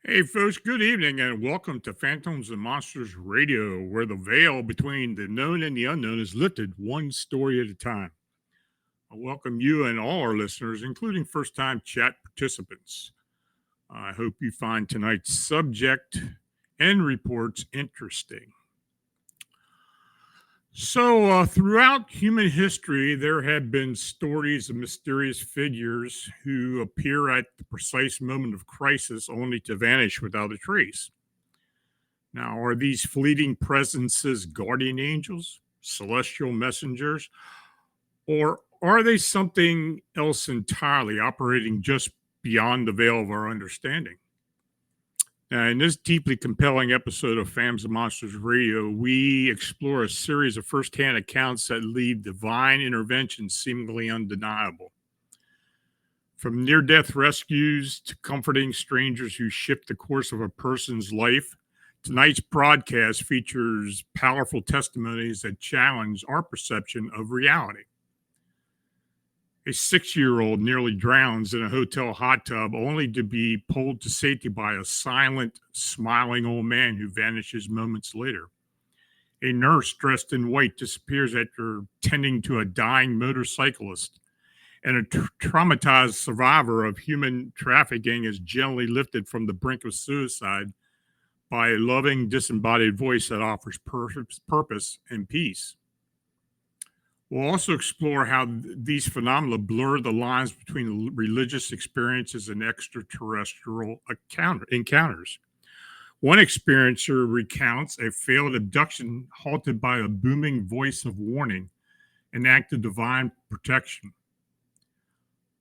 Hey, folks, good evening and welcome to Phantoms and Monsters Radio, where the veil between the known and the unknown is lifted one story at a time. I welcome you and all our listeners, including first time chat participants. I hope you find tonight's subject and reports interesting. So, throughout human history, there have been stories of mysterious figures who appear at the precise moment of crisis only to vanish without a trace. Now, are these fleeting presences guardian angels, celestial messengers, or are they something else entirely operating just beyond the veil of our understanding? Now, in this deeply compelling episode of Fams and Monsters Radio, we explore a series of firsthand accounts that leave divine intervention seemingly undeniable. From near death rescues to comforting strangers who shift the course of a person's life, tonight's broadcast features powerful testimonies that challenge our perception of reality. A 6-year-old nearly drowns in a hotel hot tub only to be pulled to safety by a silent, smiling old man who vanishes moments later. A nurse dressed in white disappears after tending to a dying motorcyclist. And a traumatized survivor of human trafficking is gently lifted from the brink of suicide by a loving, disembodied voice that offers purpose and peace. We'll also explore how these phenomena blur the lines between religious experiences and extraterrestrial encounters. One experiencer recounts a failed abduction halted by a booming voice of warning, an act of divine protection.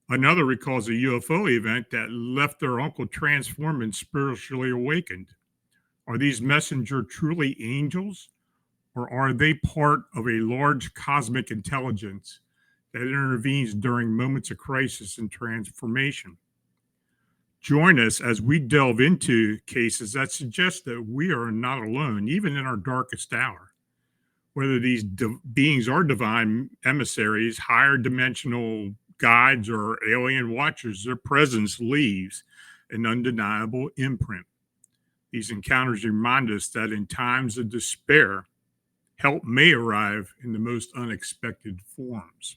Another recalls a UFO event that left their uncle transformed and spiritually awakened. Are these messengers truly angels? Or are they part of a large cosmic intelligence that intervenes during moments of crisis and transformation? Join us as we delve into cases that suggest that we are not alone, even in our darkest hour. Whether these beings are divine emissaries, higher dimensional guides, or alien watchers, their presence leaves an undeniable imprint. These encounters remind us that in times of despair, help may arrive in the most unexpected forms.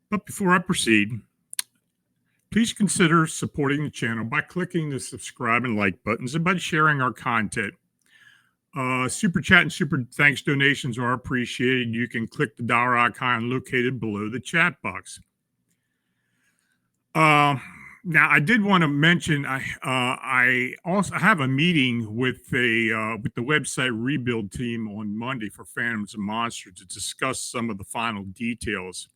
But before I proceed, please consider supporting the channel by clicking the subscribe and like buttons and by sharing our content. Super chat and super thanks donations are appreciated. You can click the dollar icon located below the chat box. Uh, Now, I did want to mention I also have a meeting with the website rebuild team on Monday for Phantoms and Monsters to discuss some of the final details.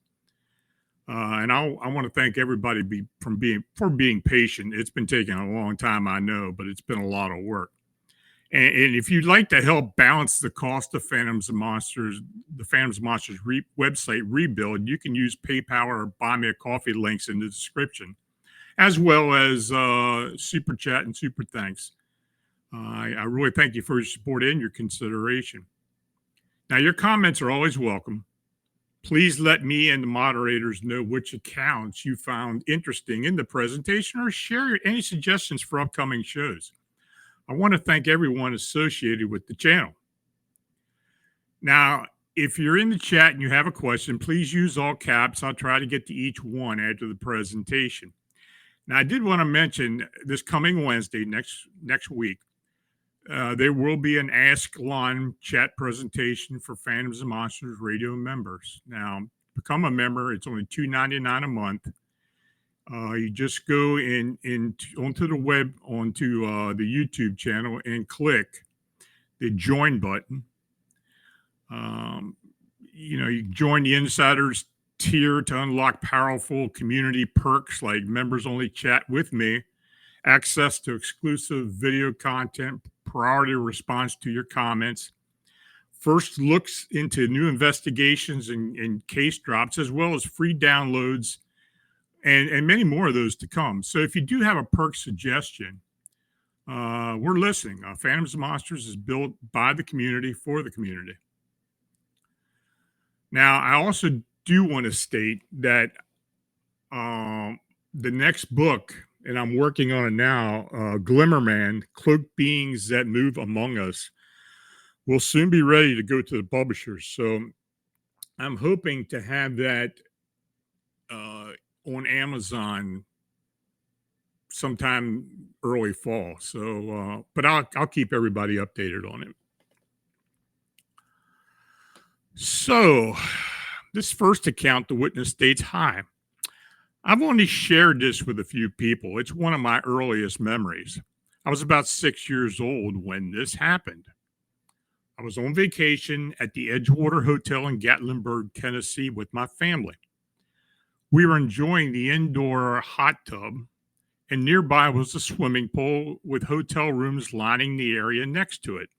And I want to thank everybody for being patient. It's been taking a long time, I know, but it's been a lot of work. And if you'd like to help balance the cost of Phantoms and Monsters, the Phantoms and Monsters website rebuild, you can use PayPal or Buy Me a Coffee links in the description, as well as super chat and super thanks. I really thank you for your support and your consideration. Now, your comments are always welcome. Please let me and the moderators know which accounts you found interesting in the presentation or share any suggestions for upcoming shows. I want to thank everyone associated with the channel. Now, if you're in the chat and you have a question, please use all caps. I'll try to get to each one after the presentation. Now, I did want to mention this coming Wednesday, next week, there will be an Ask Lon chat presentation for Phantoms and Monsters radio members. Now, become a member. It's only $2.99 a month. You just go onto the the YouTube channel and click the join button. You join the insiders tier to unlock powerful community perks like members only chat with me, access to exclusive video content, priority response to your comments, first looks into new investigations and case drops, as well as free downloads and many more of those to come. So if you do have a perk suggestion, we're listening. Phantoms and Monsters is built by the community for the community. Now, I also do want to state that the next book, and I'm working on it now, Glimmerman, Cloaked Beings That Move Among Us, will soon be ready to go to the publishers. So I'm hoping to have that on Amazon sometime early fall. So, but I'll keep everybody updated on it. So, this first account, the witness states, "Hi, I've only shared this with a few people. It's one of my earliest memories. I was about 6 years old when this happened. I was on vacation at the Edgewater Hotel in Gatlinburg, Tennessee with my family. We were enjoying the indoor hot tub, and nearby was a swimming pool with hotel rooms lining the area next to it.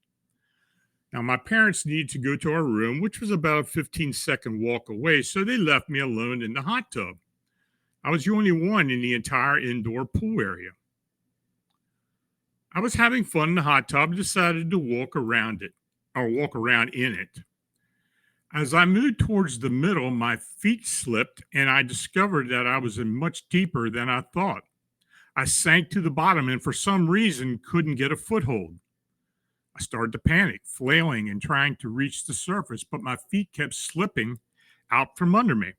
Now, my parents needed to go to our room, which was about a 15-second walk away, so they left me alone in the hot tub. I was the only one in the entire indoor pool area. I was having fun in the hot tub and decided to walk around in it. As I moved towards the middle, my feet slipped and I discovered that I was in much deeper than I thought. I sank to the bottom and for some reason couldn't get a foothold. I started to panic, flailing and trying to reach the surface, but my feet kept slipping out from under me.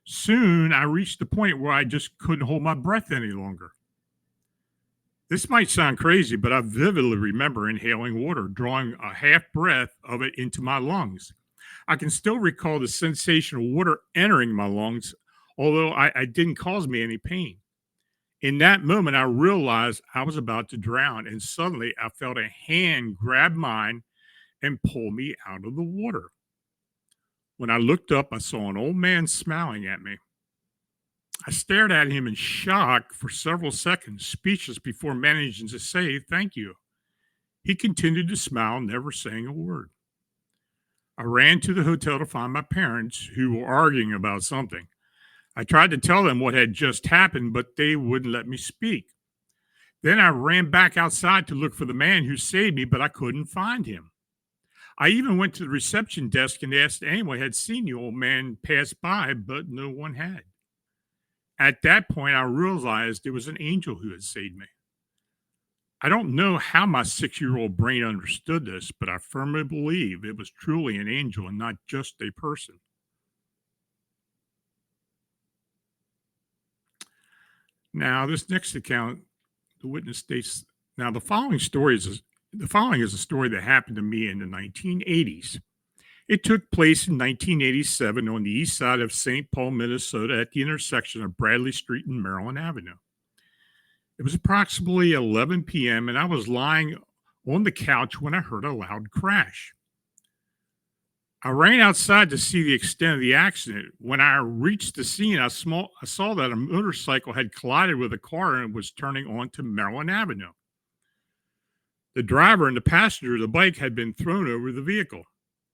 Soon I reached the point where I just couldn't hold my breath any longer. This might sound crazy, but I vividly remember inhaling water, drawing a half breath of it into my lungs. I can still recall the sensation of water entering my lungs, although it didn't cause me any pain. In that moment, I realized I was about to drown, and suddenly I felt a hand grab mine and pull me out of the water. When I looked up, I saw an old man smiling at me. I stared at him in shock for several seconds, speechless before managing to say thank you. He continued to smile, never saying a word. I ran to the hotel to find my parents, who were arguing about something. I tried to tell them what had just happened, but they wouldn't let me speak. Then I ran back outside to look for the man who saved me, but I couldn't find him. I even went to the reception desk and asked if anyone had seen the old man pass by, but no one had. At that point, I realized it was an angel who had saved me. I don't know how my 6-year-old brain understood this, but I firmly believe it was truly an angel and not just a person. Now, this next account, the witness states, the following is a story that happened to me in the 1980s. It took place in 1987 on the east side of St. Paul, Minnesota, at the intersection of Bradley Street and Maryland Avenue. It was approximately 11 p.m., and I was lying on the couch when I heard a loud crash. I ran outside to see the extent of the accident. When I reached the scene, I saw that a motorcycle had collided with a car and was turning onto Maryland Avenue. The driver and the passenger of the bike had been thrown over the vehicle.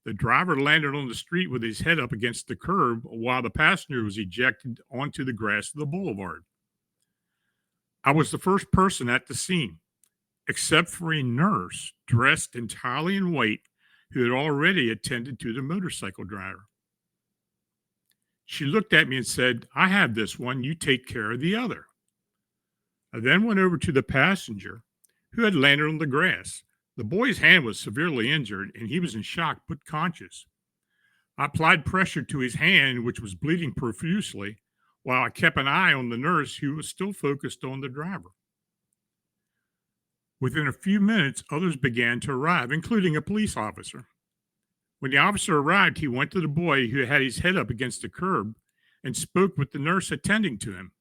The driver landed on the street with his head up against the curb, while the passenger was ejected onto the grass of the boulevard. I was the first person at the scene, except for a nurse dressed entirely in white who had already attended to the motorcycle driver. She looked at me and said, "I have this one, you take care of the other." I then went over to the passenger who had landed on the grass. The boy's hand was severely injured and he was in shock but conscious. I applied pressure to his hand, which was bleeding profusely, while I kept an eye on the nurse who was still focused on the driver. Within a few minutes, others began to arrive, including a police officer. When the officer arrived, he went to the boy who had his head up against the curb and spoke with the nurse attending to him.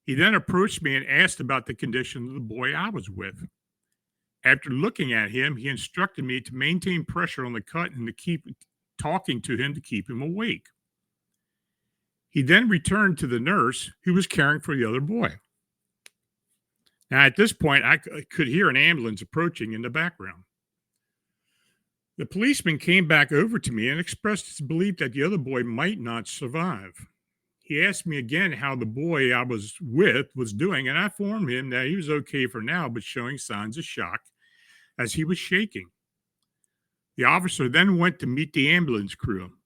He then approached me and asked about the condition of the boy I was with. After looking at him, he instructed me to maintain pressure on the cut and to keep talking to him to keep him awake. He then returned to the nurse who was caring for the other boy. Now, at this point, I could hear an ambulance approaching in the background. The policeman came back over to me and expressed his belief that the other boy might not survive. He asked me again how the boy I was with was doing, and I informed him that he was okay for now, but showing signs of shock as he was shaking. The officer then went to meet the ambulance crew.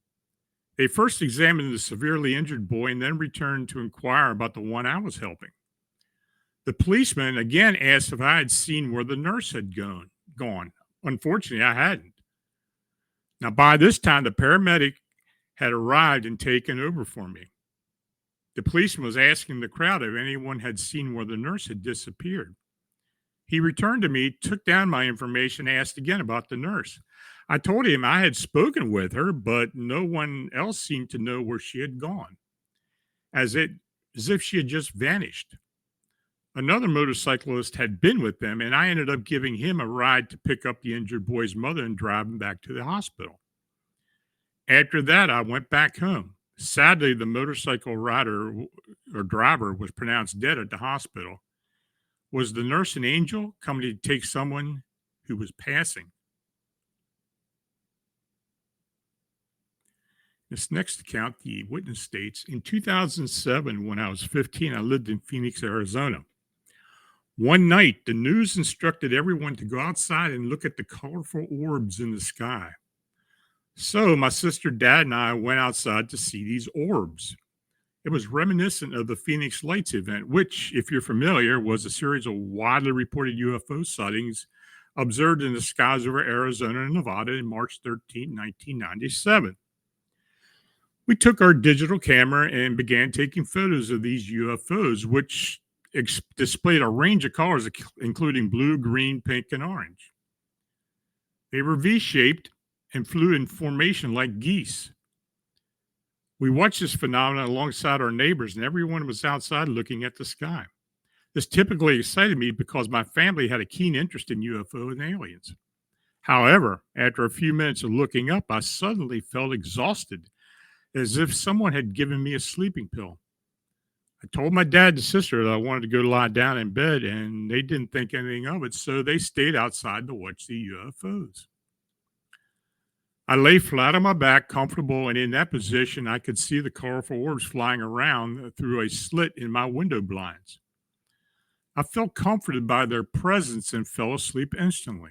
They first examined the severely injured boy and then returned to inquire about the one I was helping. The policeman again asked if I had seen where the nurse had gone. Unfortunately, I hadn't. Now, by this time, the paramedic had arrived and taken over for me. The policeman was asking the crowd if anyone had seen where the nurse had disappeared. He returned to me, took down my information, asked again about the nurse. I told him I had spoken with her, but no one else seemed to know where she had gone, as if she had just vanished. Another motorcyclist had been with them, and I ended up giving him a ride to pick up the injured boy's mother and drive him back to the hospital. After that, I went back home. Sadly, the motorcycle rider or driver was pronounced dead at the hospital. Was the nurse an angel coming to take someone who was passing? This next account, the witness states, in 2007, when I was 15, I lived in Phoenix, Arizona. One night, the news instructed everyone to go outside and look at the colorful orbs in the sky. So my sister, dad, and I went outside to see these orbs. It was reminiscent of the Phoenix Lights event, which, if you're familiar, was a series of widely reported UFO sightings observed in the skies over Arizona and Nevada on March 13, 1997. We took our digital camera and began taking photos of these UFOs, which displayed a range of colors, including blue, green, pink, and orange. They were V-shaped and flew in formation like geese. We watched this phenomenon alongside our neighbors, and everyone was outside looking at the sky. This typically excited me because my family had a keen interest in UFO and aliens. However, after a few minutes of looking up, I suddenly felt exhausted, as if someone had given me a sleeping pill. I told my dad and sister that I wanted to go lie down in bed, and they didn't think anything of it, so they stayed outside to watch the UFOs. I lay flat on my back, comfortable, and in that position, I could see the colorful orbs flying around through a slit in my window blinds. I felt comforted by their presence and fell asleep instantly.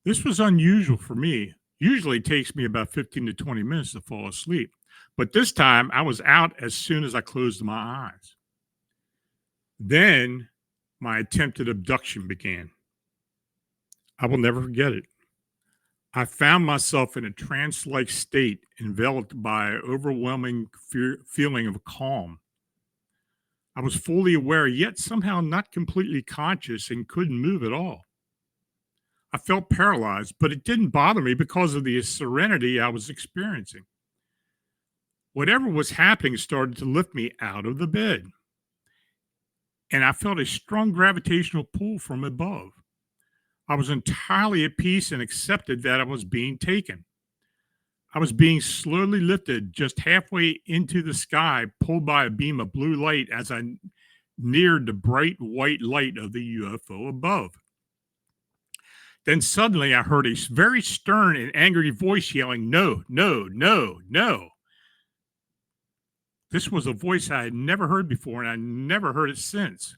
This was unusual for me. Usually it takes me about 15 to 20 minutes to fall asleep, but this time I was out as soon as I closed my eyes. Then my attempted abduction began. I will never forget it. I found myself in a trance-like state, enveloped by an overwhelming feeling of calm. I was fully aware, yet somehow not completely conscious, and couldn't move at all. I felt paralyzed, but it didn't bother me because of the serenity I was experiencing. Whatever was happening started to lift me out of the bed, and I felt a strong gravitational pull from above. I was entirely at peace and accepted that I was being taken. I was being slowly lifted just halfway into the sky, pulled by a beam of blue light as I neared the bright white light of the UFO above. Then suddenly I heard a very stern and angry voice yelling, "No, no, no, no." This was a voice I had never heard before, and I never heard it since.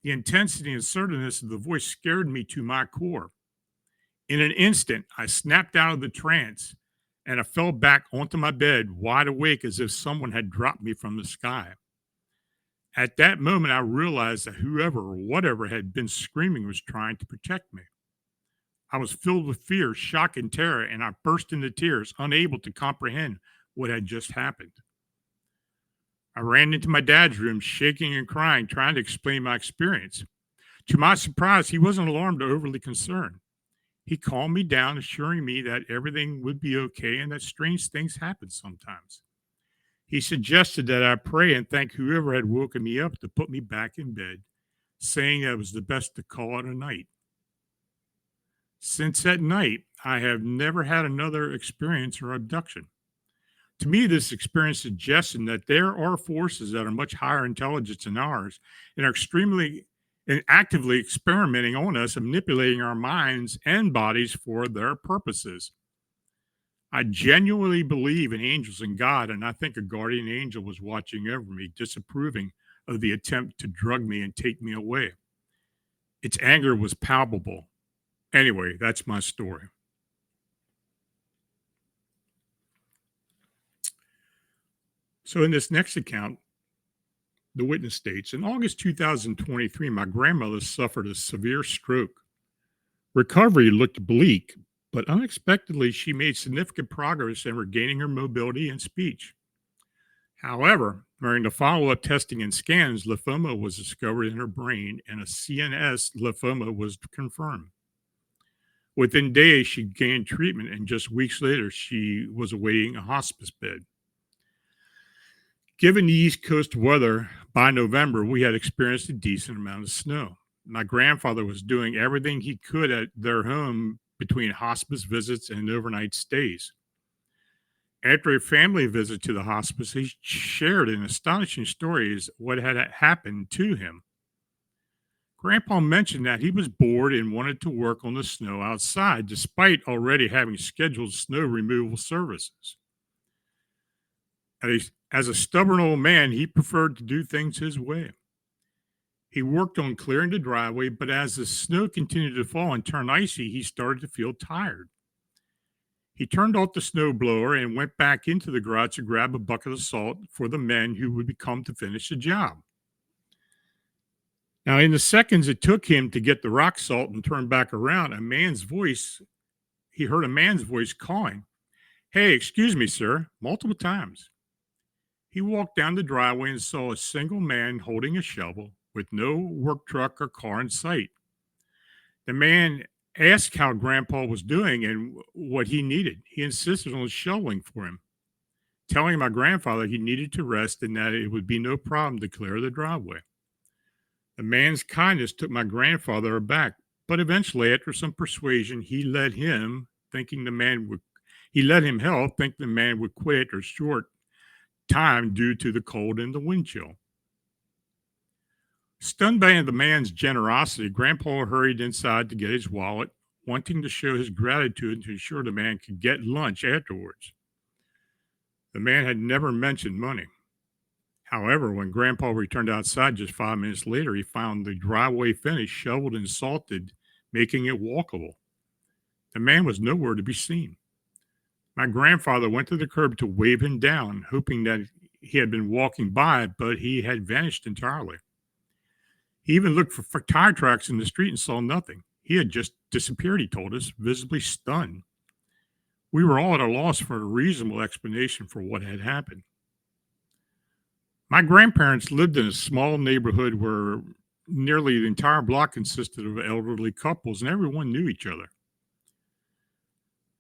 The intensity and assertiveness of the voice scared me to my core. In an instant, I snapped out of the trance and I fell back onto my bed, wide awake as if someone had dropped me from the sky. At that moment, I realized that whoever or whatever had been screaming was trying to protect me. I was filled with fear, shock, and terror, and I burst into tears, unable to comprehend what had just happened. I ran into my dad's room, shaking and crying, trying to explain my experience. To my surprise, he wasn't alarmed or overly concerned. He calmed me down, assuring me that everything would be okay and that strange things happen sometimes. He suggested that I pray and thank whoever had woken me up to put me back in bed, saying that it was the best to call it a night. Since that night, I have never had another experience or abduction. To me, this experience suggests that there are forces that are much higher intelligence than ours and are extremely and actively experimenting on us and manipulating our minds and bodies for their purposes. I genuinely believe in angels and God, and I think a guardian angel was watching over me, disapproving of the attempt to drug me and take me away. Its anger was palpable. Anyway, that's my story. So, in this next account, the witness states in August 2023, my grandmother suffered a severe stroke. Recovery looked bleak, but unexpectedly, she made significant progress in regaining her mobility and speech. However, during the follow up testing and scans, lymphoma was discovered in her brain and a CNS lymphoma was confirmed. Within days, she gained treatment, and just weeks later, she was awaiting a hospice bed. Given the East Coast weather, by November, we had experienced a decent amount of snow. My grandfather was doing everything he could at their home between hospice visits and overnight stays. After a family visit to the hospice, he shared an astonishing story as what had happened to him. Grandpa mentioned that he was bored and wanted to work on the snow outside despite already having scheduled snow removal services. As a stubborn old man, he preferred to do things his way. He worked on clearing the driveway, but as the snow continued to fall and turn icy, he started to feel tired. He turned off the snowblower and went back into the garage to grab a bucket of salt for the men who would come to finish the job. Now, in the seconds it took him to get the rock salt and turn back around, he heard a man's voice calling, "Hey, excuse me, sir," multiple times. He walked down the driveway and saw a single man holding a shovel with no work truck or car in sight. The man asked how Grandpa was doing and what he needed. He insisted on shoveling for him, telling my grandfather he needed to rest and that it would be no problem to clear the driveway. The man's kindness took my grandfather aback, but eventually, after some persuasion, he let him help, think the man would quit after a short time due to the cold and the wind chill. Stunned by the man's generosity, Grandpa hurried inside to get his wallet, wanting to show his gratitude to ensure the man could get lunch afterwards. The man had never mentioned money. However, when Grandpa returned outside just 5 minutes later, he found the driveway finished, shoveled, and salted, making it walkable. The man was nowhere to be seen. My grandfather went to the curb to wave him down, hoping that he had been walking by, but he had vanished entirely. He even looked for tire tracks in the street and saw nothing. He had just disappeared, he told us, visibly stunned. We were all at a loss for a reasonable explanation for what had happened. My grandparents lived in a small neighborhood where Nearly the entire block consisted of elderly couples, and everyone knew each other.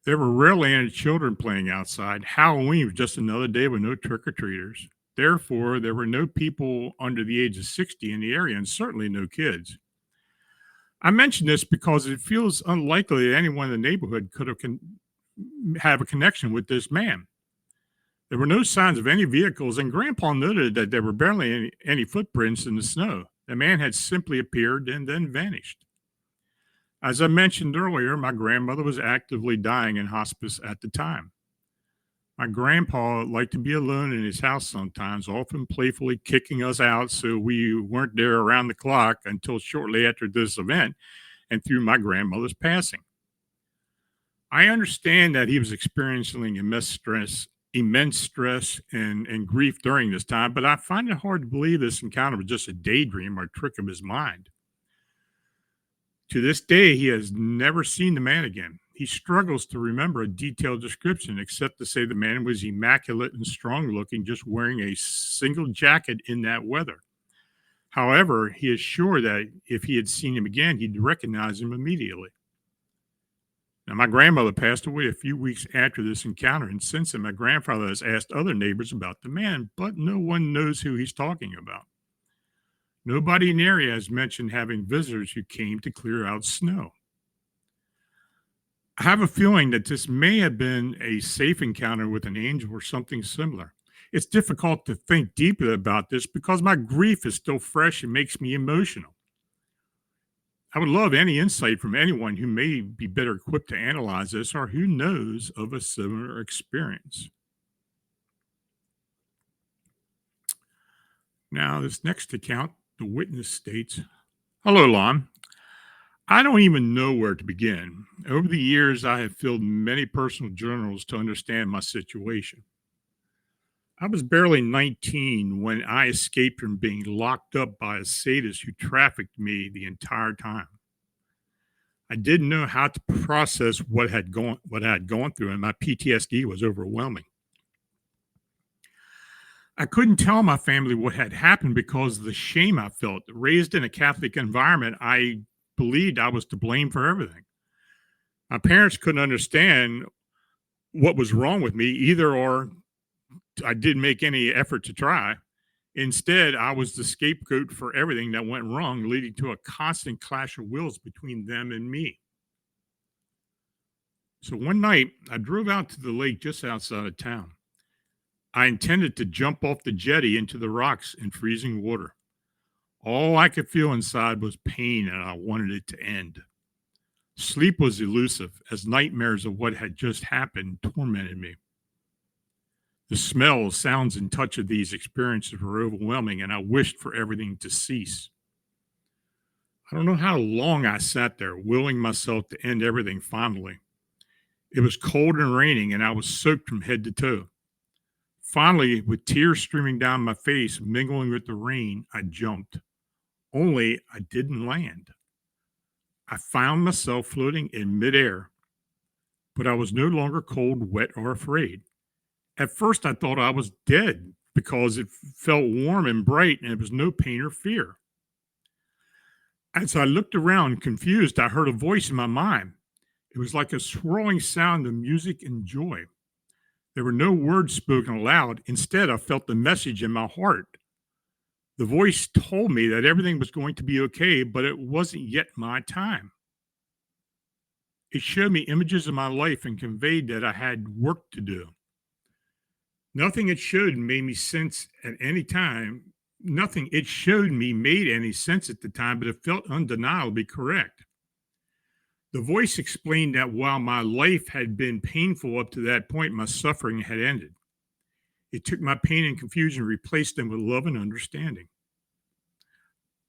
There were rarely any children playing outside. Halloween was just another day with no trick or treaters. Therefore, there were no people under the age of 60 in the area, and certainly no kids. I mention this because it feels unlikely that anyone in the neighborhood could have a connection with this man. There were no signs of any vehicles, and Grandpa noted that there were barely any footprints in the snow. The man had simply appeared and then vanished. As I mentioned earlier, my grandmother was actively dying in hospice at the time. My grandpa liked to be alone in his house sometimes, often playfully kicking us out so we weren't there around the clock until shortly after this event and through my grandmother's passing. I understand that he was experiencing immense stress and grief during this time, but I find it hard to believe this encounter was just a daydream or a trick of his mind. To this day, he has never seen the man again. He struggles to remember a detailed description, except to say the man was immaculate and strong looking, just wearing a single jacket in that weather. However, he is sure that if he had seen him again, he'd recognize him immediately. Now, my grandmother passed away a few weeks after this encounter, and since then, my grandfather has asked other neighbors about the man, but no one knows who he's talking about. Nobody in the area has mentioned having visitors who came to clear out snow. I have a feeling that this may have been a safe encounter with an angel or something similar. It's difficult to think deeply about this because my grief is still fresh and makes me emotional. I would love any insight from anyone who may be better equipped to analyze this or who knows of a similar experience. Now, this next account, the witness states, "Hello, Lon. I don't even know where to begin. Over the years, I have filled many personal journals to understand my situation. I was barely 19 when I escaped from being locked up by a sadist who trafficked me the entire time. I didn't know how to process what I had gone through, and my PTSD was overwhelming. I couldn't tell my family what had happened because of the shame I felt. Raised in a Catholic environment, I believed I was to blame for everything. My parents couldn't understand what was wrong with me either, or I didn't make any effort to try. Instead, I was the scapegoat for everything that went wrong, leading to a constant clash of wills between them and me. So one night, I drove out to the lake just outside of town. I intended to jump off the jetty into the rocks in freezing water. All I could feel inside was pain, and I wanted it to end. Sleep was elusive, as nightmares of what had just happened tormented me. The smell, sounds, and touch of these experiences were overwhelming, and I wished for everything to cease. I don't know how long I sat there, willing myself to end everything finally. It was cold and raining, and I was soaked from head to toe. Finally, with tears streaming down my face, mingling with the rain, I jumped. Only I didn't land. I found myself floating in midair, but I was no longer cold, wet, or afraid. At first, I thought I was dead because it felt warm and bright and there was no pain or fear. As I looked around, confused, I heard a voice in my mind. It was like a swirling sound of music and joy. There were no words spoken aloud. Instead, I felt the message in my heart. The voice told me that everything was going to be okay, but it wasn't yet my time. It showed me images of my life and conveyed that I had work to do. Nothing it showed made me sense at any time. Nothing it showed me made any sense at the time, but it felt undeniably correct. The voice explained that while my life had been painful up to that point, my suffering had ended. It took my pain and confusion and replaced them with love and understanding.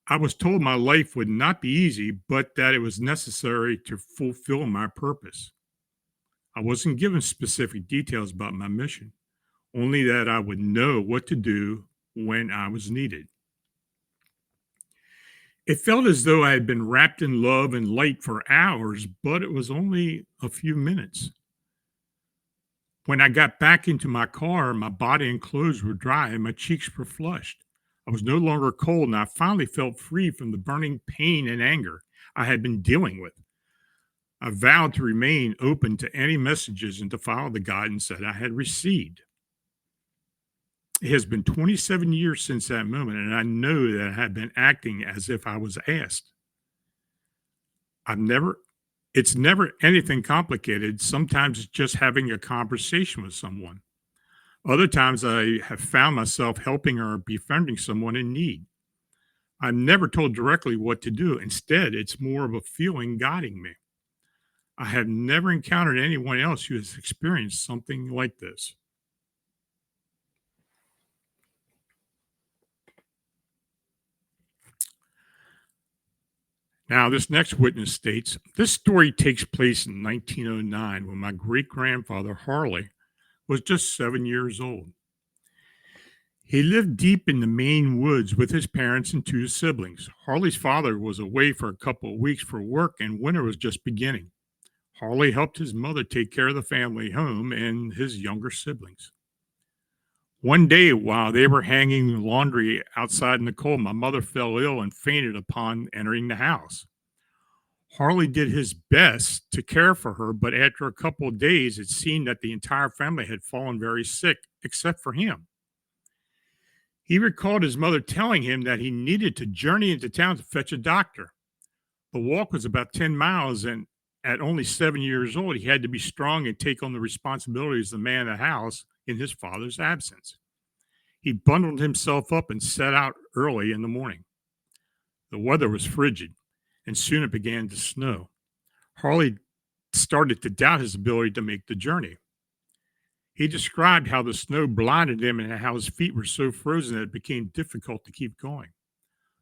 I was told my life would not be easy, but that it was necessary to fulfill my purpose. I wasn't given specific details about my mission, only that I would know what to do when I was needed. It felt as though I had been wrapped in love and light for hours, but it was only a few minutes. When I got back into my car, my body and clothes were dry and my cheeks were flushed. I was no longer cold, and I finally felt free from the burning pain and anger I had been dealing with. I vowed to remain open to any messages and to follow the guidance that I had received. It has been 27 years since that moment, and I know that I have been acting as if I was asked. I've never, it's never anything complicated. Sometimes it's just having a conversation with someone. Other times I have found myself helping or befriending someone in need. I'm never told directly what to do. Instead, it's more of a feeling guiding me. I have never encountered anyone else who has experienced something like this. Now, this next witness states this story takes place in 1909 when my great grandfather, Harley, was just 7 years old. He lived deep in the Maine woods with his parents and two siblings. Harley's father was away for a couple of weeks for work, and winter was just beginning. Harley helped his mother take care of the family home and his younger siblings. One day, while they were hanging the laundry outside in the cold, my mother fell ill and fainted upon entering the house. Harley did his best to care for her, but after a couple of days, it seemed that the entire family had fallen very sick, except for him. He recalled his mother telling him that he needed to journey into town to fetch a doctor. The walk was about 10 miles, and at only 7 years old, he had to be strong and take on the responsibilities of the man of the house in his father's absence. He bundled himself up and set out early in the morning. The weather was frigid, and soon it began to snow. Harley started to doubt his ability to make the journey. He described how the snow blinded him and how his feet were so frozen that it became difficult to keep going.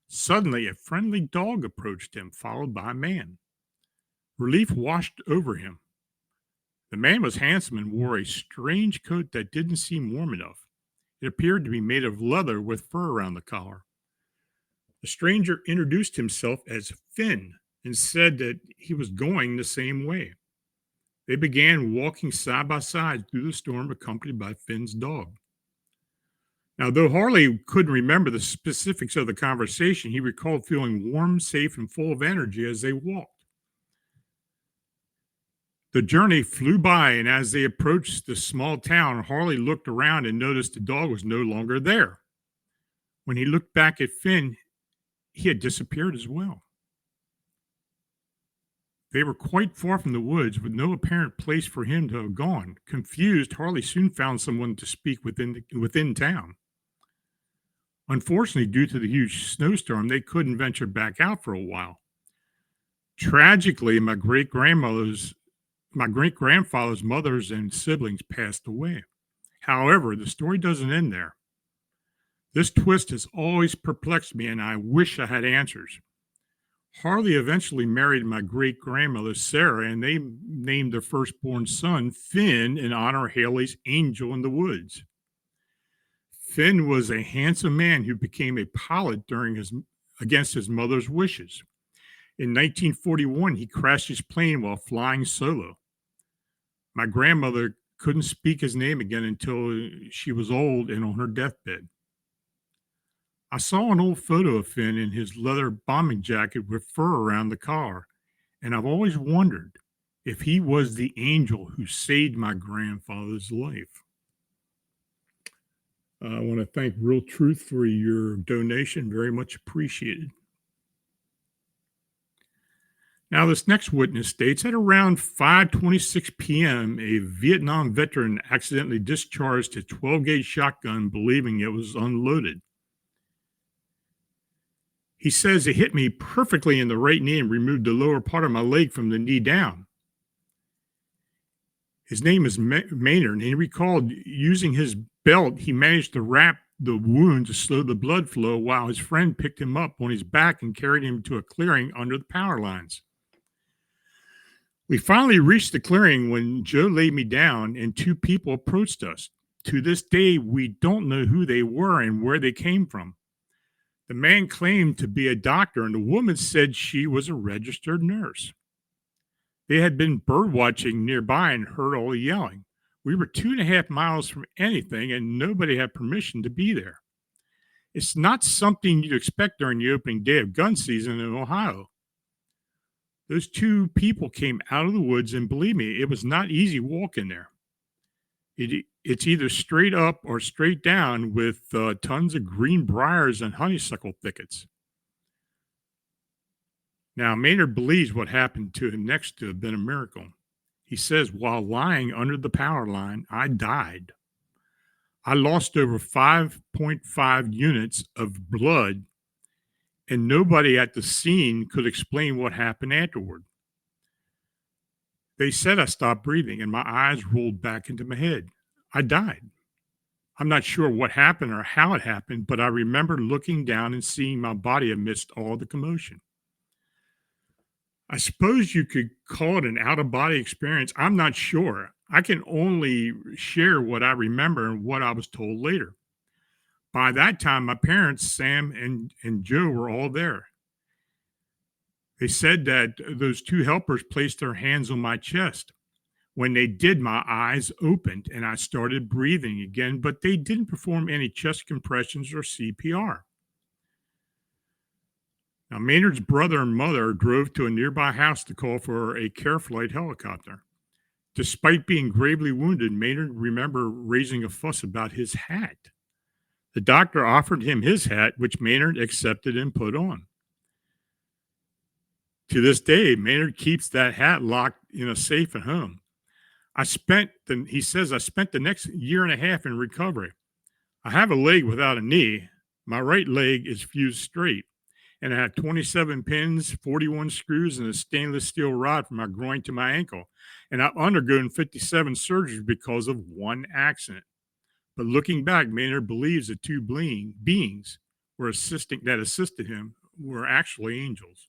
Suddenly, a friendly dog approached him, followed by a man. Relief washed over him. The man was handsome and wore a strange coat that didn't seem warm enough. It appeared to be made of leather with fur around the collar. The stranger introduced himself as Finn and said that he was going the same way. They began walking side by side through the storm, accompanied by Finn's dog. Now, though Harley couldn't remember the specifics of the conversation, he recalled feeling warm, safe, and full of energy as they walked. The journey flew by, and as they approached the small town, Harley looked around and noticed the dog was no longer there. When he looked back at Finn, he had disappeared as well. They were quite far from the woods, with no apparent place for him to have gone. Confused, Harley soon found someone to speak within town. Unfortunately, due to the huge snowstorm, they couldn't venture back out for a while. Tragically, my great grandfather's mothers and siblings passed away. However, the story doesn't end there. This twist has always perplexed me, and I wish I had answers. Harley eventually married my great grandmother, Sarah, and they named their firstborn son Finn in honor of Haley's angel in the woods. Finn was a handsome man who became a pilot against his mother's wishes. In 1941, he crashed his plane while flying solo. My grandmother couldn't speak his name again until she was old and on her deathbed. I saw an old photo of Finn in his leather bombing jacket with fur around the collar, and I've always wondered if he was the angel who saved my grandfather's life. I want to thank Real Truth for your donation. Very much appreciated. Now, this next witness states at around 5:26 p.m., a Vietnam veteran accidentally discharged a 12-gauge shotgun, believing it was unloaded. He says it hit me perfectly in the right knee and removed the lower part of my leg from the knee down. His name is Maynard, and he recalled using his belt, he managed to wrap the wound to slow the blood flow while his friend picked him up on his back and carried him to a clearing under the power lines. We finally reached the clearing when Joe laid me down and two people approached us. To this day, we don't know who they were and where they came from. The man claimed to be a doctor, and the woman said she was a registered nurse. They had been bird watching nearby and heard all the yelling. We were 2.5 miles from anything, and nobody had permission to be there. It's not something you'd expect during the opening day of gun season in Ohio. Those two people came out of the woods, and believe me, it was not easy walking there. It's either straight up or straight down with tons of green briars and honeysuckle thickets. Now, Maynard believes what happened to him next to have been a miracle. He says, while lying under the power line, I died. I lost over 5.5 units of blood, and nobody at the scene could explain what happened afterward. They said I stopped breathing and my eyes rolled back into my head. I died. I'm not sure what happened or how it happened, but I remember looking down and seeing my body amidst all the commotion. I suppose you could call it an out of body experience. I'm not sure. I can only share what I remember and what I was told later. By that time, my parents, Sam and Joe, were all there. They said that those two helpers placed their hands on my chest. When they did, my eyes opened and I started breathing again, but they didn't perform any chest compressions or CPR. Now, Maynard's brother and mother drove to a nearby house to call for a care flight helicopter. Despite being gravely wounded, Maynard remembered raising a fuss about his hat. The doctor offered him his hat, which Maynard accepted and put on. To this day, Maynard keeps that hat locked in a safe at home. He says, I spent the next year and a half in recovery. I have a leg without a knee. My right leg is fused straight. And I have 27 pins, 41 screws, and a stainless steel rod from my groin to my ankle. And I've undergone 57 surgeries because of one accident. But looking back, Maynard believes the two beings that assisted him were actually angels.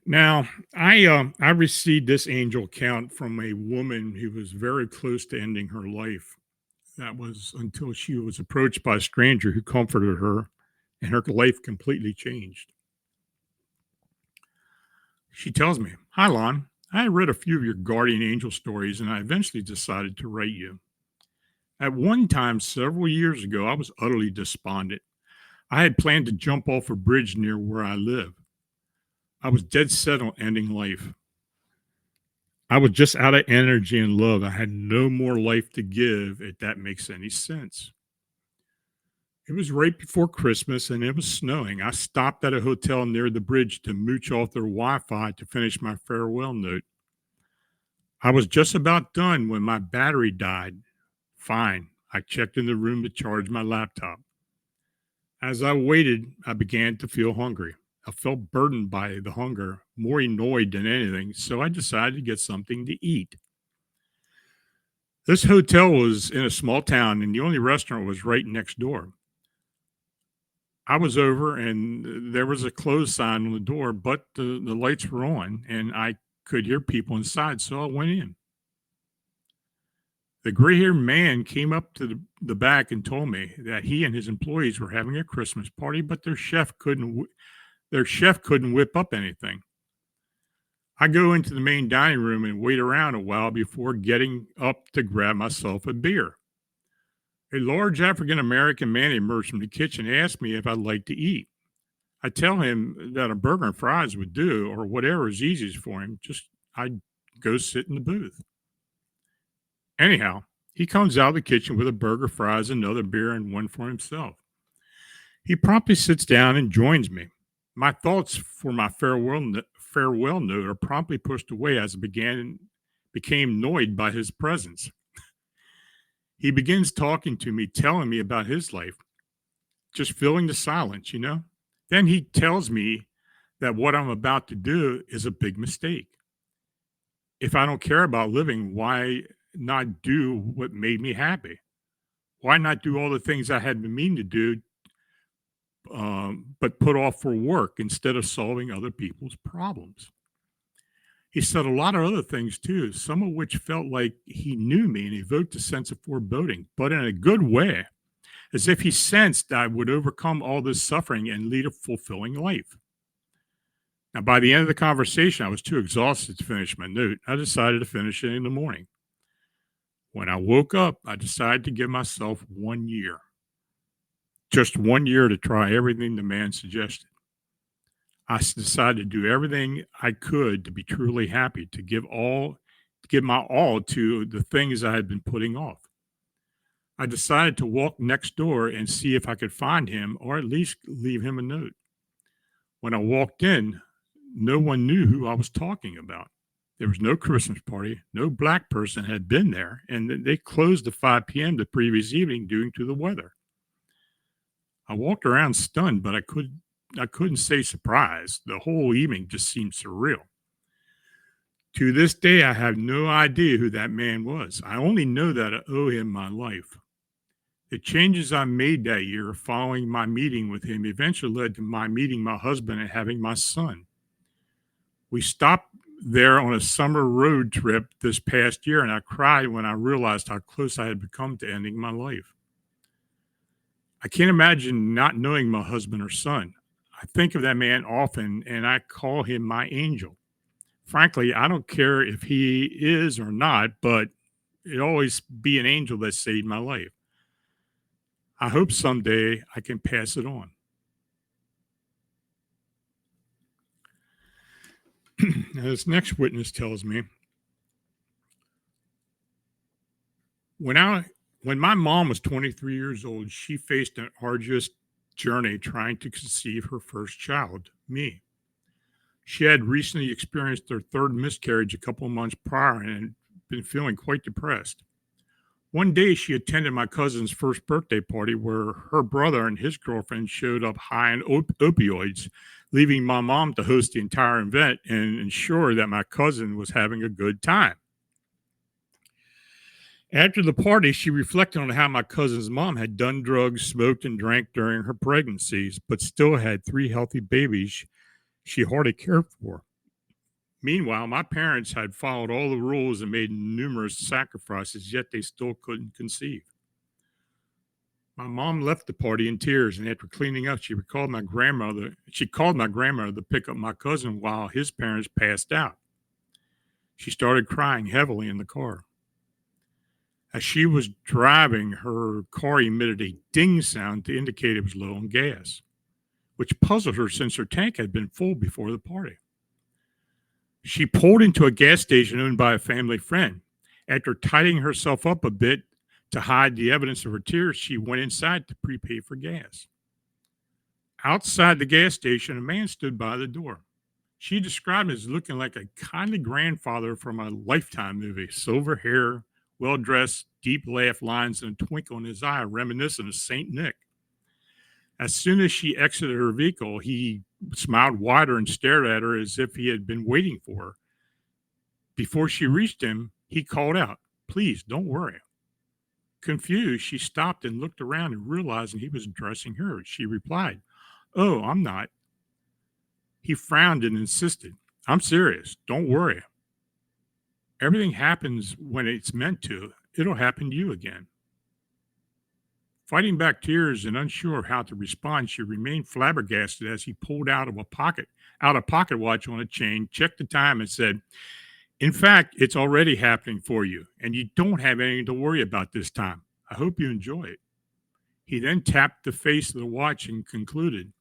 Now, I received this angel account from a woman who was very close to ending her life. That was until she was approached by a stranger who comforted her, and her life completely changed. She tells me, "Hi, Lon. I read a few of your guardian angel stories, and I eventually decided to write you. At one time, several years ago, I was utterly despondent. I had planned to jump off a bridge near where I live. I was dead set on ending life. I was just out of energy and love. I had no more life to give, if that makes any sense. It was right before Christmas and it was snowing. I stopped at a hotel near the bridge to mooch off their Wi Fi to finish my farewell note. I was just about done when my battery died. Fine. I checked in the room to charge my laptop. As I waited, I began to feel hungry. I felt burdened by the hunger, more annoyed than anything, so I decided to get something to eat. This hotel was in a small town, and the only restaurant was right next door. I was over, and there was a closed sign on the door, but the lights were on, and I could hear people inside, so I went in. The gray haired man came up to the back and told me that he and his employees were having a Christmas party, but their chef couldn't whip up anything. I go into the main dining room and wait around a while before getting up to grab myself a beer. A large African American man emerged from the kitchen and asked me if I'd like to eat. I tell him that a burger and fries would do, or whatever is easiest for him. Just I'd go sit in the booth. Anyhow, he comes out of the kitchen with a burger, fries, another beer, and one for himself. He promptly sits down and joins me. My thoughts for my farewell note are promptly pushed away as I became annoyed by his presence. He begins talking to me, telling me about his life, just filling the silence. Then he tells me that what I'm about to do is a big mistake. If I don't care about living, why not do what made me happy? Why not do all the things I had been meaning to do, but put off for work instead of solving other people's problems? He said a lot of other things too, some of which felt like he knew me and evoked a sense of foreboding, but in a good way, as if he sensed I would overcome all this suffering and lead a fulfilling life. Now, by the end of the conversation, I was too exhausted to finish my note. I decided to finish it in the morning. When I woke up, I decided to give myself 1 year, just 1 year to try everything the man suggested. Decided to do everything I could to be truly happy, to give my all to the things I had been putting off. I decided to walk next door and see if I could find him or at least leave him a note. When I walked in, no one knew who I was talking about. There was no Christmas party, no black person had been there, and they closed at 5 p.m. the previous evening due to the weather. I walked around stunned, but I couldn't say surprised. The whole evening just seemed surreal. To this day, I have no idea who that man was. I only know that I owe him my life. The changes I made that year following my meeting with him eventually led to my meeting my husband and having my son. We stopped there on a summer road trip this past year, and I cried when I realized how close I had become to ending my life. I can't imagine not knowing my husband or son. I think of that man often, and I call him my angel. Frankly, I don't care if he is or not, but it always be an angel that saved my life. I hope someday I can pass it on. Now, this next witness tells me when I when my mom was 23 years old, she faced an arduous journey trying to conceive her first child, me. She had recently experienced her third miscarriage a couple of months prior and had been feeling quite depressed. One day, she attended my cousin's first birthday party where her brother and his girlfriend showed up high on opioids, leaving my mom to host the entire event and ensure that my cousin was having a good time. After the party, she reflected on how my cousin's mom had done drugs, smoked, and drank during her pregnancies, but still had three healthy babies she hardly cared for. Meanwhile, my parents had followed all the rules and made numerous sacrifices, yet they still couldn't conceive. My mom left the party in tears, and after cleaning up, she called my grandmother to pick up my cousin while his parents passed out. She started crying heavily in the car. As she was driving, her car emitted a ding sound to indicate it was low on gas, which puzzled her since her tank had been full before the party. She pulled into a gas station owned by a family friend. After tidying herself up a bit to hide the evidence of her tears, she went inside to prepay for gas. Outside the gas station, a man stood by the door. She described him as looking like a kindly grandfather from a Lifetime movie. Silver hair, well dressed, deep laugh lines, and a twinkle in his eye reminiscent of St. Nick. As soon as she exited her vehicle, he smiled wider and stared at her as if he had been waiting for her. Before she reached him, he called out, "Please, don't worry." Confused, she stopped and looked around and realizing he was addressing her. She replied, "Oh, I'm not." He frowned and insisted, "I'm serious. Don't worry. Everything happens when it's meant to. It'll happen to you again." Fighting back tears and unsure of how to respond, she remained flabbergasted as he pulled out a pocket watch on a chain, checked the time, and said, "In fact, it's already happening for you, and you don't have anything to worry about this time. I hope you enjoy it." He then tapped the face of the watch and concluded,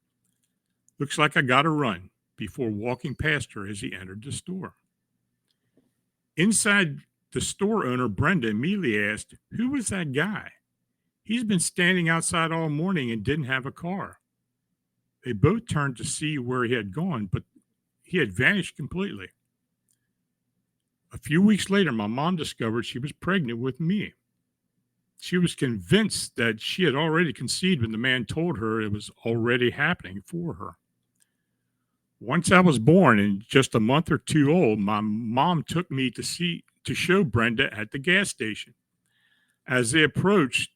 "Looks like I gotta run," before walking past her as he entered the store. Inside, the store owner, Brenda, immediately asked, "Who was that guy? He's been standing outside all morning and didn't have a car." They both turned to see where he had gone, but he had vanished completely. A few weeks later, my mom discovered she was pregnant with me. She was convinced that she had already conceived when the man told her it was already happening for her. Once I was born and just a month or two old, my mom took me to show Brenda at the gas station. As they approached,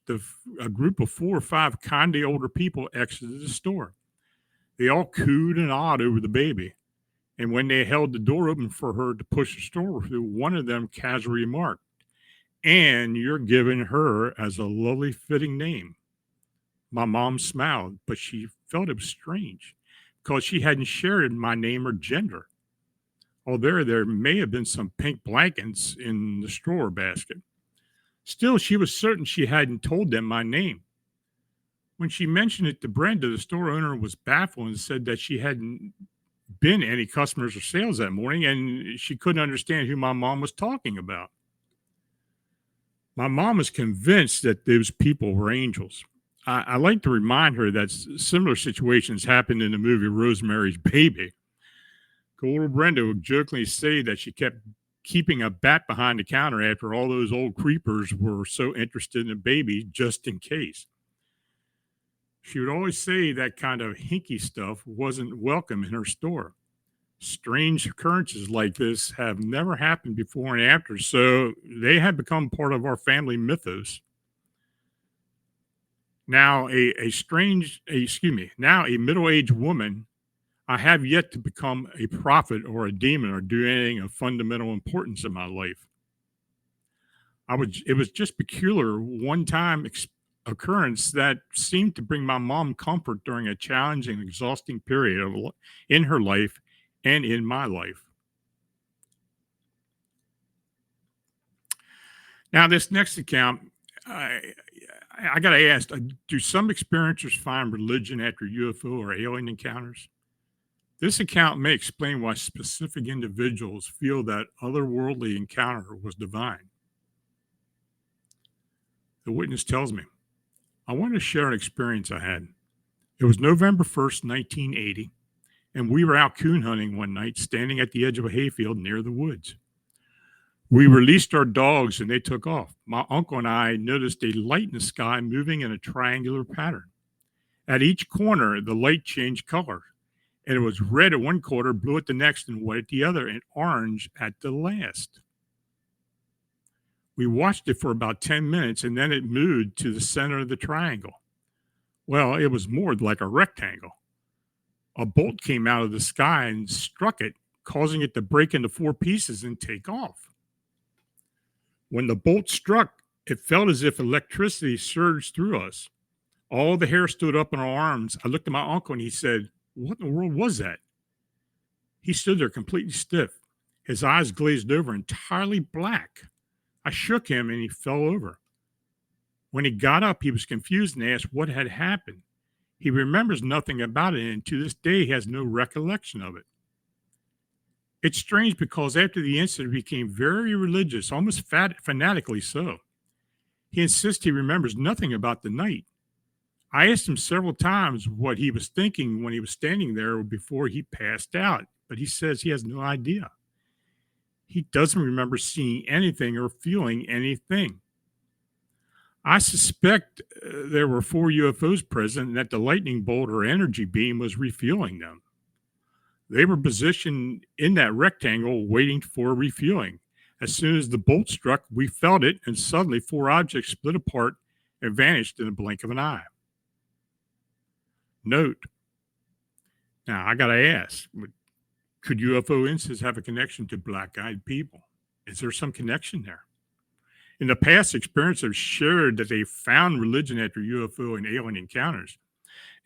a group of 4 or 5 kindly older people exited the store. They all cooed and awed over the baby. And when they held the door open for her to push the store through, one of them casually remarked, "And you're giving her as a lovely fitting name." My mom smiled, but she felt it was strange because she hadn't shared my name or gender, although there may have been some pink blankets in the store basket. Still, she was certain she hadn't told them my name. When she mentioned it to Brenda, the store owner was baffled and said that she hadn't been any customers or sales that morning and she couldn't understand who my mom was talking about. My mom was convinced that those people were angels. I like to remind her that similar situations happened in the movie Rosemary's Baby. Old Brenda would jokingly say that she kept keeping a bat behind the counter after all those old creepers were so interested in the baby just in case. She would always say that kind of hinky stuff wasn't welcome in her store. Strange occurrences like this have never happened before and after, so they have become part of our family mythos. Now, now a middle-aged woman, I have yet to become a prophet or a demon or do anything of fundamental importance in my life. It was just peculiar one time occurrence that seemed to bring my mom comfort during a challenging, exhausting period in her life and in my life. Now, this next account, I, I got to ask: do some experiencers find religion after UFO or alien encounters? This account may explain why specific individuals feel that otherworldly encounter was divine. The witness tells me, I want to share an experience I had. It was November 1st, 1980, and we were out coon hunting one night, standing at the edge of a hayfield near the woods. We released our dogs and they took off. My uncle and I noticed a light in the sky moving in a triangular pattern. At each corner, the light changed color, and it was red at one quarter, blue at the next, and white at the other, and orange at the last. We watched it for about 10 minutes, and then it moved to the center of the triangle. Well, it was more like a rectangle. A bolt came out of the sky and struck it, causing it to break into four pieces and take off. When the bolt struck, it felt as if electricity surged through us. All the hair stood up on our arms. I looked at my uncle and he said, What in the world was that? He stood there completely stiff, his eyes glazed over, entirely black. I shook him and he fell over. When he got up, he was confused and asked what had happened. He remembers nothing about it, and to this day he has no recollection of it. It's strange because after the incident, he became very religious, almost fanatically so. He insists he remembers nothing about the night. I asked him several times what he was thinking when he was standing there before he passed out, but he says he has no idea. He doesn't remember seeing anything or feeling anything. I suspect there were four UFOs present and that the lightning bolt or energy beam was refueling them. They were positioned in that rectangle waiting for refueling. As soon as the bolt struck, we felt it, and suddenly four objects split apart and vanished in the blink of an eye. Note, now I got to ask, could UFO incidents have a connection to black-eyed people? Is there some connection there? In the past, experiencers have shared that they found religion after UFO and alien encounters.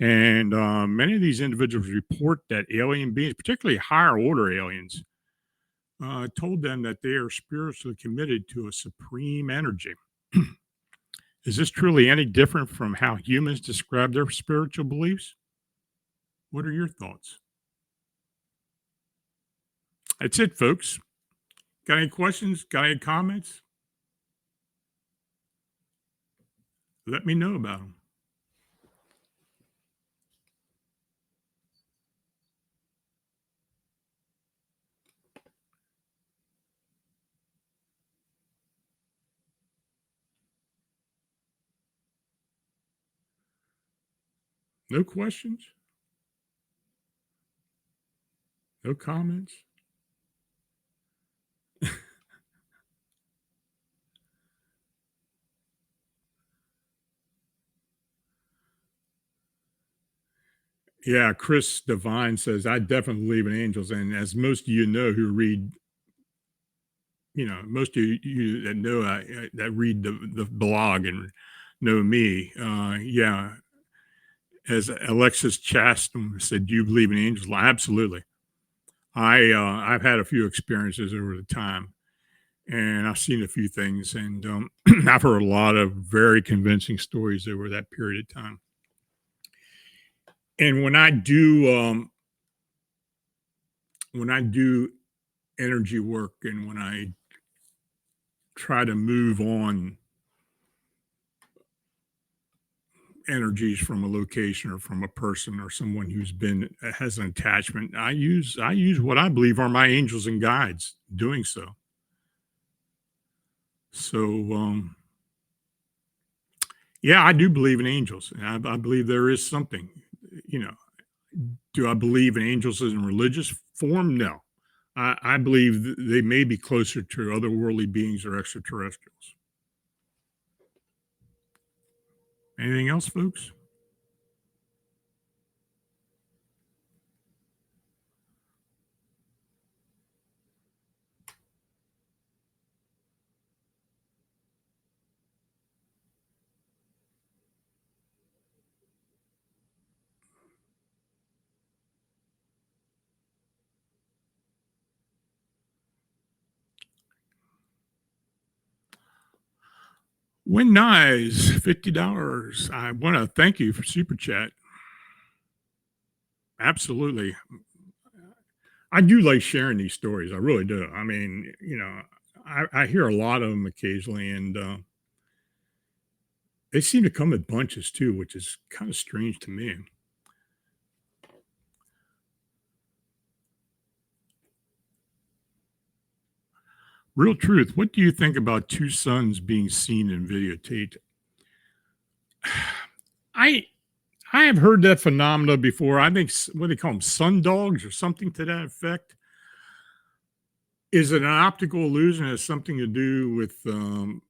And many of these individuals report that alien beings, particularly higher order aliens, told them that they are spiritually committed to a supreme energy. Is this truly any different from how humans describe their spiritual beliefs? What are your thoughts? That's it, folks. Got any questions? Got any comments? Let me know about them. No questions? No comments? Yeah, Chris Devine says, I definitely believe in angels. And as most of you know who read, most of you that know, that read the blog and know me, yeah, as Alexis Chaston said, do you believe in angels? Absolutely. I've had a few experiences over the time. and I've seen a few things, and I've heard a lot of very convincing stories over that period of time. And when I do energy work, and when I try to move on energies from a location or from a person or someone who's been has an attachment, I use what I believe are my angels and guides doing so. So yeah, I do believe in angels, and I believe there is something. You know, do I believe in angels in religious form? No. I believe they may be closer to otherworldly beings or extraterrestrials. Anything else, folks? Win Nice, $50. I want to thank you for Super Chat. Absolutely. I do like sharing these stories. I really do. I mean, I hear a lot of them occasionally, and they seem to come in bunches too, which is kind of strange to me. Real truth. What do you think about two sons being seen and videotaped? I I have heard that phenomena before. I think what do they call them, sun dogs or something to that effect. Is it an optical illusion? Has something to do with the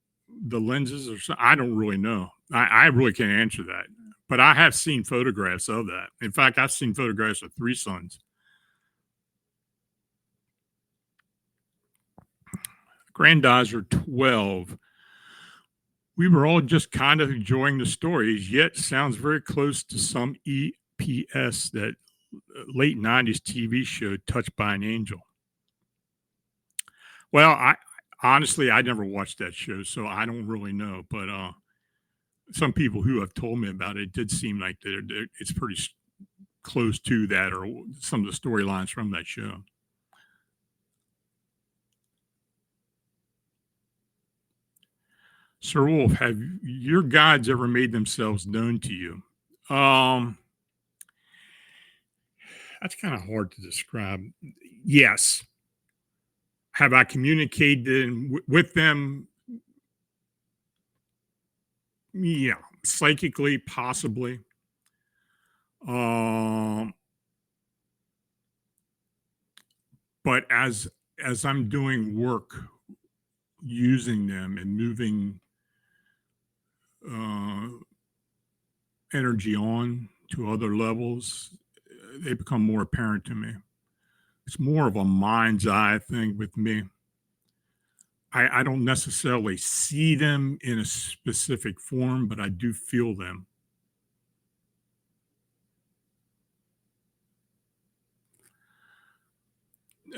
lenses or something? I don't really know. I really can't answer that. But I have seen photographs of that. In fact, I've seen photographs of three suns. Granddaughters are 12. We were all just kind of enjoying the stories, yet sounds very close to some EPS, that late 90s TV show Touched by an Angel. Well, I honestly I never watched that show, so I don't really know. But some people who have told me about it did seem like it's pretty close to that, or some of the storylines from that show. Sir Wolf, have your guides ever made themselves known to you? Um, that's kind of hard to describe. Yes. Have I communicated with them? Yeah, psychically, possibly. Um, but as I'm doing work using them and moving uh, energy on to other levels, they become more apparent to me. It's more of a mind's eye thing with me. I don't necessarily see them in a specific form, but I do feel them.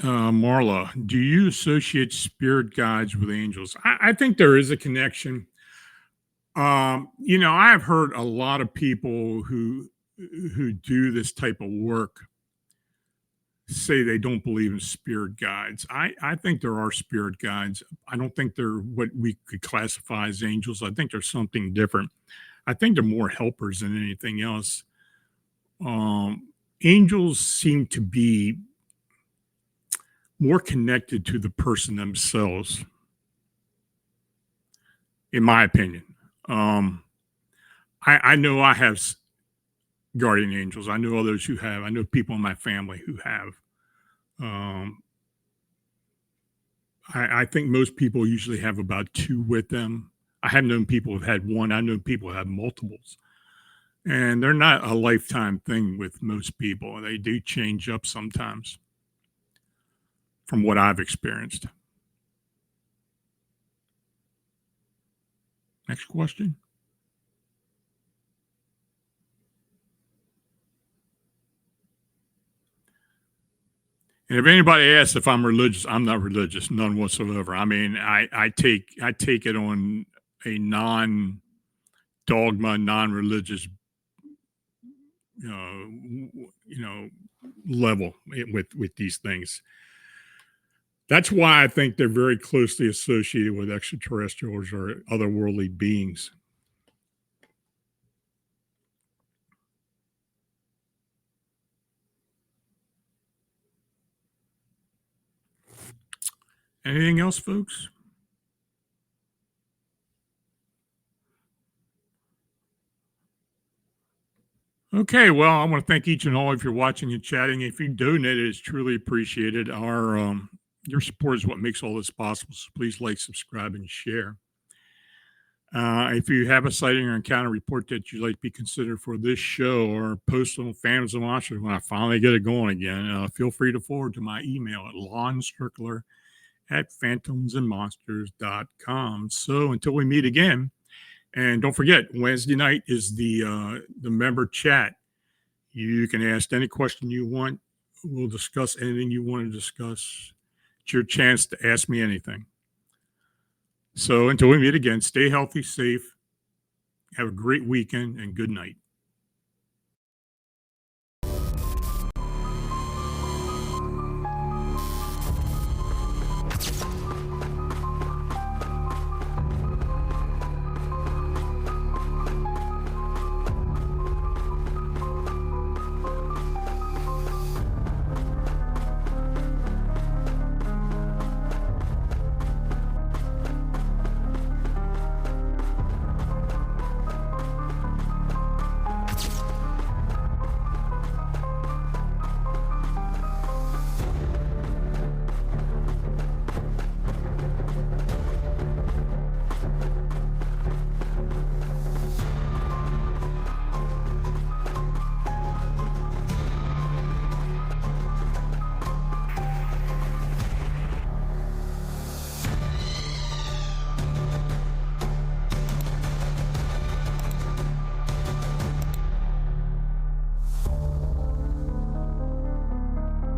Marla, do you associate spirit guides with angels? I think there is a connection. I've heard a lot of people who do this type of work say they don't believe in spirit guides. I think there are spirit guides. I don't think they're what we could classify as angels. I think they're something different. I think they're more helpers than anything else. Angels seem to be more connected to the person themselves, in my opinion. Um, I know I have guardian angels. I know others who have. I know people in my family who have. Um, I think most people usually have about two with them. I have known people who've had one. I know people who have multiples, and they're not a lifetime thing with most people. They do change up sometimes, from what I've experienced. Next question. And if anybody asks if I'm religious, I'm not religious, none whatsoever. I mean, I take it on a non dogma, non religious, you know, level with these things. That's why I think they're very closely associated with extraterrestrials or otherworldly beings. Anything else, folks? Okay, well, I want to thank each and all of you for watching and chatting. If you donated, it's truly appreciated. Our your support is what makes all this possible. So please like, subscribe, and share. If you have a sighting or encounter report that you'd like to be considered for this show or post on Phantoms and Monsters when I finally get it going again, feel free to forward to my email at lawncircler@phantomsandmonsters.com. So until we meet again, and don't forget, Wednesday night is the member chat. You can ask any question you want. We'll discuss anything you want to discuss. It's your chance to ask me anything. So until we meet again, stay healthy, safe, have a great weekend, and good night.